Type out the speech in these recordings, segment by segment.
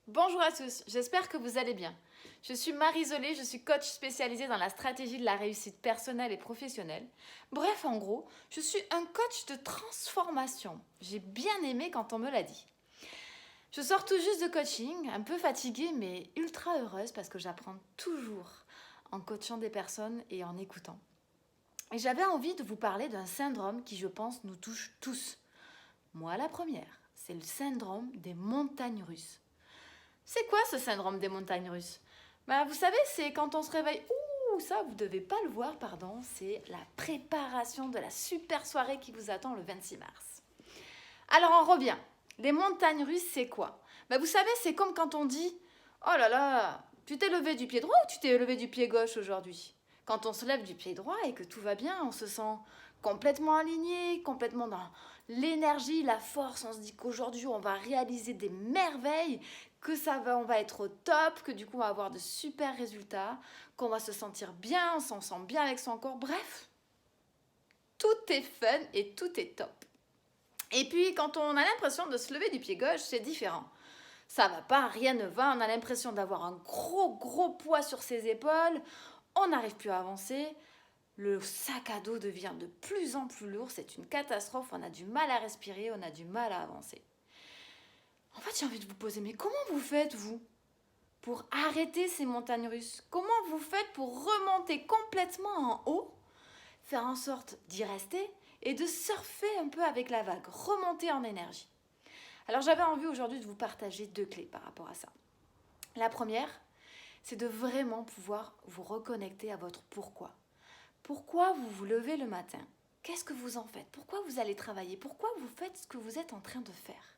Bonjour à tous, j'espère que vous allez bien. Je suis Marie-Zolé, je suis coach spécialisée dans la stratégie de la réussite personnelle et professionnelle. Bref, en gros, je suis un coach de transformation. J'ai bien aimé quand on me l'a dit. Je sors tout juste de coaching, un peu fatiguée mais ultra heureuse parce que j'apprends toujours en coachant des personnes et en écoutant. Et j'avais envie de vous parler d'un syndrome qui, je pense, nous touche tous. Moi, la première, c'est le syndrome des montagnes russes. C'est quoi ce syndrome des montagnes russes? Vous savez, c'est quand on se réveille. Ouh, ça, vous devez pas le voir, pardon. C'est la préparation de la super soirée qui vous attend le 26 mars. Alors, on revient. Les montagnes russes, c'est quoi? Vous savez, c'est comme quand on dit oh là là, tu t'es levé du pied droit ou tu t'es levé du pied gauche aujourd'hui? Quand on se lève du pied droit et que tout va bien, on se sent complètement aligné, complètement dans l'énergie, la force. On se dit qu'aujourd'hui, on va réaliser des merveilles, que on va être au top, que du coup, on va avoir de super résultats, qu'on va se sentir bien, on s'en sent bien avec son corps. Bref, tout est fun et tout est top. Et puis, quand on a l'impression de se lever du pied gauche, c'est différent. Ça va pas, rien ne va, on a l'impression d'avoir un gros poids sur ses épaules, on n'arrive plus à avancer, le sac à dos devient de plus en plus lourd, c'est une catastrophe, on a du mal à respirer, on a du mal à avancer. En fait, j'ai envie de vous poser, mais comment vous faites, vous, pour arrêter ces montagnes russes? Comment vous faites pour remonter complètement en haut, faire en sorte d'y rester et de surfer un peu avec la vague, remonter en énergie? Alors j'avais envie aujourd'hui de vous partager 2 clés par rapport à ça. La première, c'est de vraiment pouvoir vous reconnecter à votre pourquoi. Pourquoi vous vous levez le matin? Qu'est-ce que vous en faites? Pourquoi vous allez travailler? Pourquoi vous faites ce que vous êtes en train de faire?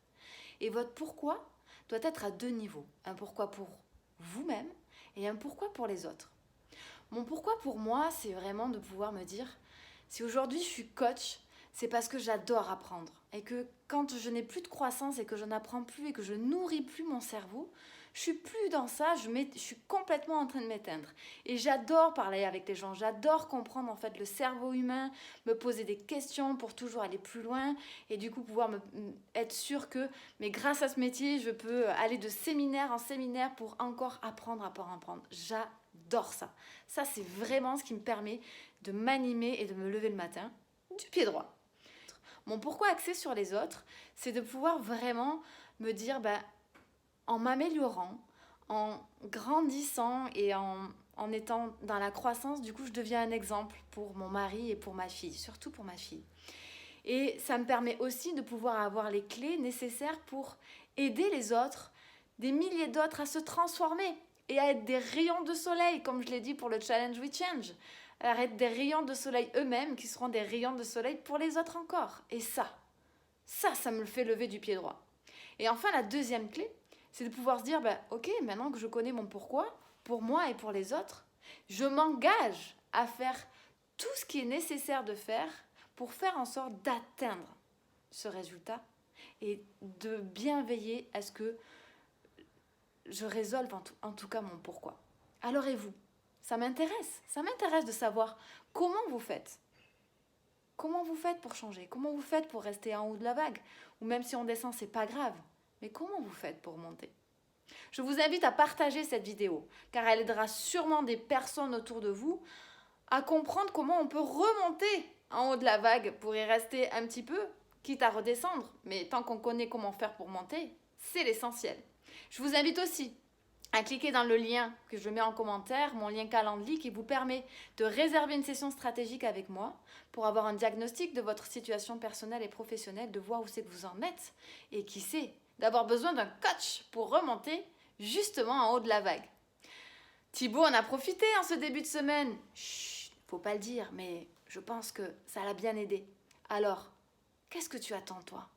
Et votre pourquoi doit être à 2 niveaux. Un pourquoi pour vous-même et un pourquoi pour les autres. Mon pourquoi pour moi, c'est vraiment de pouvoir me dire, si aujourd'hui je suis coach, c'est parce que j'adore apprendre. Et que quand je n'ai plus de croissance et que je n'apprends plus et que je nourris plus mon cerveau, je suis plus dans ça, je suis complètement en train de m'éteindre. Et j'adore parler avec les gens, j'adore comprendre en fait le cerveau humain, me poser des questions pour toujours aller plus loin et du coup pouvoir être sûr que, mais grâce à ce métier, je peux aller de séminaire en séminaire pour encore apprendre. J'adore ça. Ça, c'est vraiment ce qui me permet de m'animer et de me lever le matin du pied droit. Mon pourquoi axé sur les autres, c'est de pouvoir vraiment me dire, en m'améliorant, en grandissant et en étant dans la croissance, du coup, je deviens un exemple pour mon mari et pour ma fille, surtout pour ma fille. Et ça me permet aussi de pouvoir avoir les clés nécessaires pour aider les autres, des milliers d'autres, à se transformer et à être des rayons de soleil, comme je l'ai dit pour le Challenge We Change. À être des rayons de soleil eux-mêmes qui seront des rayons de soleil pour les autres encore. Et ça me le fait lever du pied droit. Et enfin, la deuxième clé, c'est de pouvoir se dire, ok, maintenant que je connais mon pourquoi, pour moi et pour les autres, je m'engage à faire tout ce qui est nécessaire de faire pour faire en sorte d'atteindre ce résultat et de bien veiller à ce que je résolve en tout cas mon pourquoi. Alors et vous? Ça m'intéresse de savoir comment vous faites. Comment vous faites pour changer? Comment vous faites pour rester en haut de la vague? Ou même si on descend, c'est pas grave. Mais comment vous faites pour monter? Je vous invite à partager cette vidéo, car elle aidera sûrement des personnes autour de vous à comprendre comment on peut remonter en haut de la vague pour y rester un petit peu, quitte à redescendre. Mais tant qu'on connaît comment faire pour monter, c'est l'essentiel. Je vous invite aussi à cliquer dans le lien que je mets en commentaire, mon lien Calendly, qui vous permet de réserver une session stratégique avec moi pour avoir un diagnostic de votre situation personnelle et professionnelle, de voir où c'est que vous en êtes et qui sait, d'avoir besoin d'un coach pour remonter justement en haut de la vague. Thibaut en a profité en ce début de semaine. Chut, faut pas le dire, mais je pense que ça l'a bien aidé. Alors, qu'est-ce que tu attends, toi?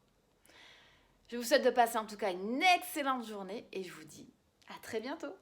Je vous souhaite de passer en tout cas une excellente journée et je vous dis à très bientôt.